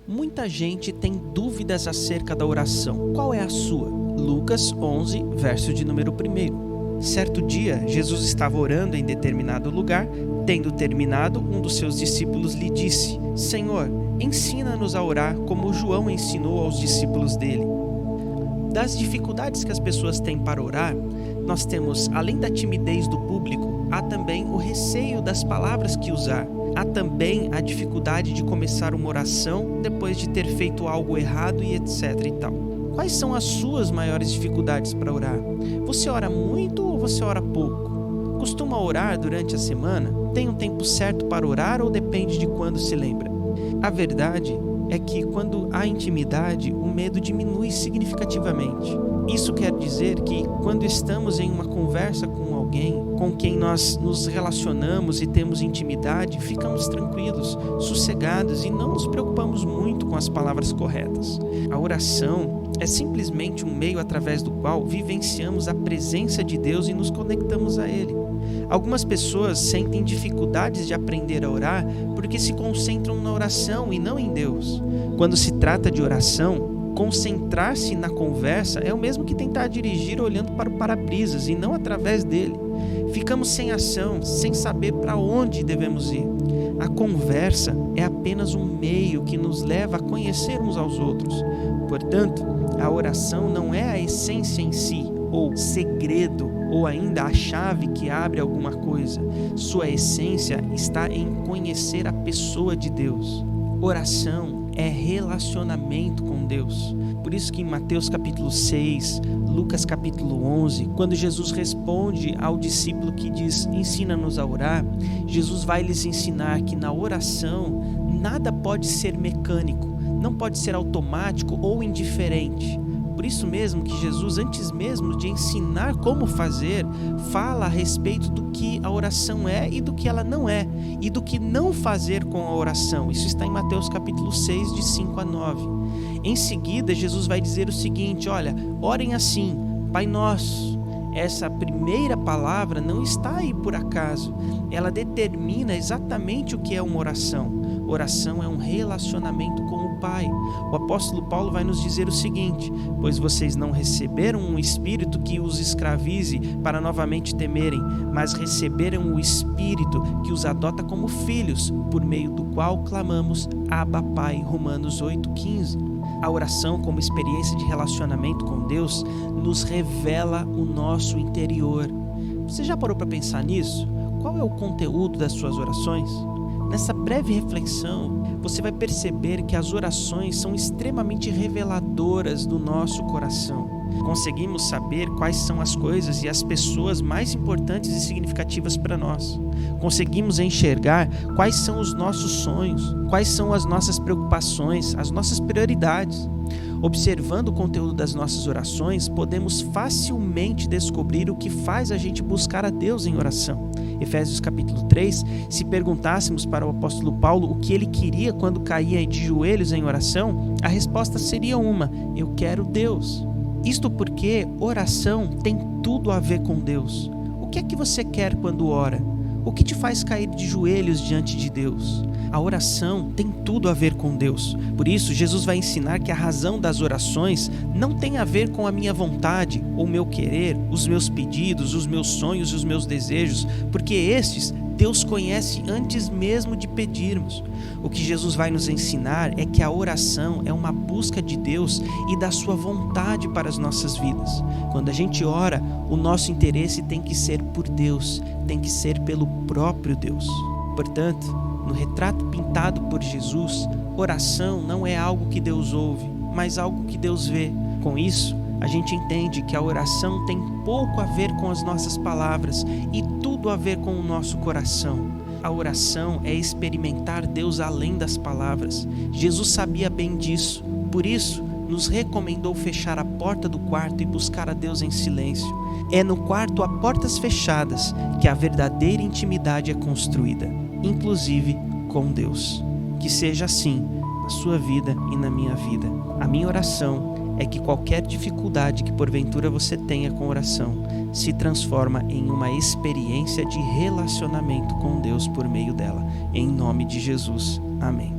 Muita gente tem dúvidas acerca da oração. Qual é a sua? Lucas 11, verso de número 1. Certo dia, Jesus estava orando em determinado lugar. Tendo terminado, um dos seus discípulos lhe disse: Senhor, ensina-nos a orar como João ensinou aos discípulos dele. Das dificuldades que as pessoas têm para orar, nós temos, além da timidez do público, há também o receio das palavras que usar. Há também a dificuldade de começar uma oração depois de ter feito algo errado e etc e tal. Quais são as suas maiores dificuldades para orar? Você ora muito ou você ora pouco? Costuma orar durante a semana? Tem um tempo certo para orar ou depende de quando se lembra? A verdade é que quando há intimidade, o medo diminui significativamente. Isso quer dizer que quando estamos em uma conversa com alguém com quem nós nos relacionamos e temos intimidade, ficamos tranquilos, sossegados e não nos preocupamos muito com as palavras corretas. A oração é simplesmente um meio através do qual vivenciamos a presença de Deus e nos conectamos a Ele. Algumas pessoas sentem dificuldades de aprender a orar porque se concentram na oração e não em Deus. Quando se trata de oração, concentrar-se na conversa é o mesmo que tentar dirigir olhando para o para-brisas e não através dele. Ficamos sem ação, sem saber para onde devemos ir. A conversa é apenas um meio que nos leva a conhecer uns aos outros. Portanto, a oração não é a essência em si, ou segredo, ou ainda a chave que abre alguma coisa. Sua essência está em conhecer a pessoa de Deus. Oração é relacionamento com Deus. Por isso que em Mateus capítulo 6, Lucas capítulo 11, quando Jesus responde ao discípulo que diz, ensina-nos a orar, Jesus vai lhes ensinar que na oração nada pode ser mecânico, não pode ser automático ou indiferente. Por isso mesmo que Jesus, antes mesmo de ensinar como fazer, fala a respeito do que a oração é e do que ela não é, e do que não fazer com a oração. Isso está em Mateus capítulo 6, de 5 a 9. Em seguida, Jesus vai dizer o seguinte, olha, orem assim, Pai Nosso. Essa primeira palavra não está aí por acaso, ela determina exatamente o que é uma oração. Oração é um relacionamento com o Pai. O apóstolo Paulo vai nos dizer o seguinte, pois vocês não receberam um espírito que os escravize para novamente temerem, mas receberam o espírito que os adota como filhos, por meio do qual clamamos, Abba Pai, Romanos 8,15. A oração, como experiência de relacionamento com Deus, nos revela o nosso interior. Você já parou para pensar nisso? Qual é o conteúdo das suas orações? Nessa breve reflexão, você vai perceber que as orações são extremamente reveladoras do nosso coração. Conseguimos saber quais são as coisas e as pessoas mais importantes e significativas para nós. Conseguimos enxergar quais são os nossos sonhos, quais são as nossas preocupações, as nossas prioridades. Observando o conteúdo das nossas orações, podemos facilmente descobrir o que faz a gente buscar a Deus em oração. Efésios capítulo 3, se perguntássemos para o apóstolo Paulo o que ele queria quando caía de joelhos em oração, a resposta seria uma: eu quero Deus. Isto porque oração tem tudo a ver com Deus. O que é que você quer quando ora? O que te faz cair de joelhos diante de Deus? A oração tem tudo a ver com Deus. Por isso, Jesus vai ensinar que a razão das orações não tem a ver com a minha vontade, ou meu querer, os meus pedidos, os meus sonhos e os meus desejos, porque estes Deus conhece antes mesmo de pedirmos. O que Jesus vai nos ensinar é que a oração é uma busca de Deus e da sua vontade para as nossas vidas. Quando a gente ora, o nosso interesse tem que ser por Deus, tem que ser pelo próprio Deus. Portanto, no retrato pintado por Jesus, oração não é algo que Deus ouve, mas algo que Deus vê. Com isso, a gente entende que a oração tem pouco a ver com as nossas palavras e tudo a ver com o nosso coração. A oração é experimentar Deus além das palavras. Jesus sabia bem disso, por isso nos recomendou fechar a porta do quarto e buscar a Deus em silêncio. É no quarto a portas fechadas que a verdadeira intimidade é construída, inclusive com Deus. Que seja assim na sua vida e na minha vida. A minha oração é que qualquer dificuldade que porventura você tenha com oração se transforma em uma experiência de relacionamento com Deus por meio dela. Em nome de Jesus. Amém.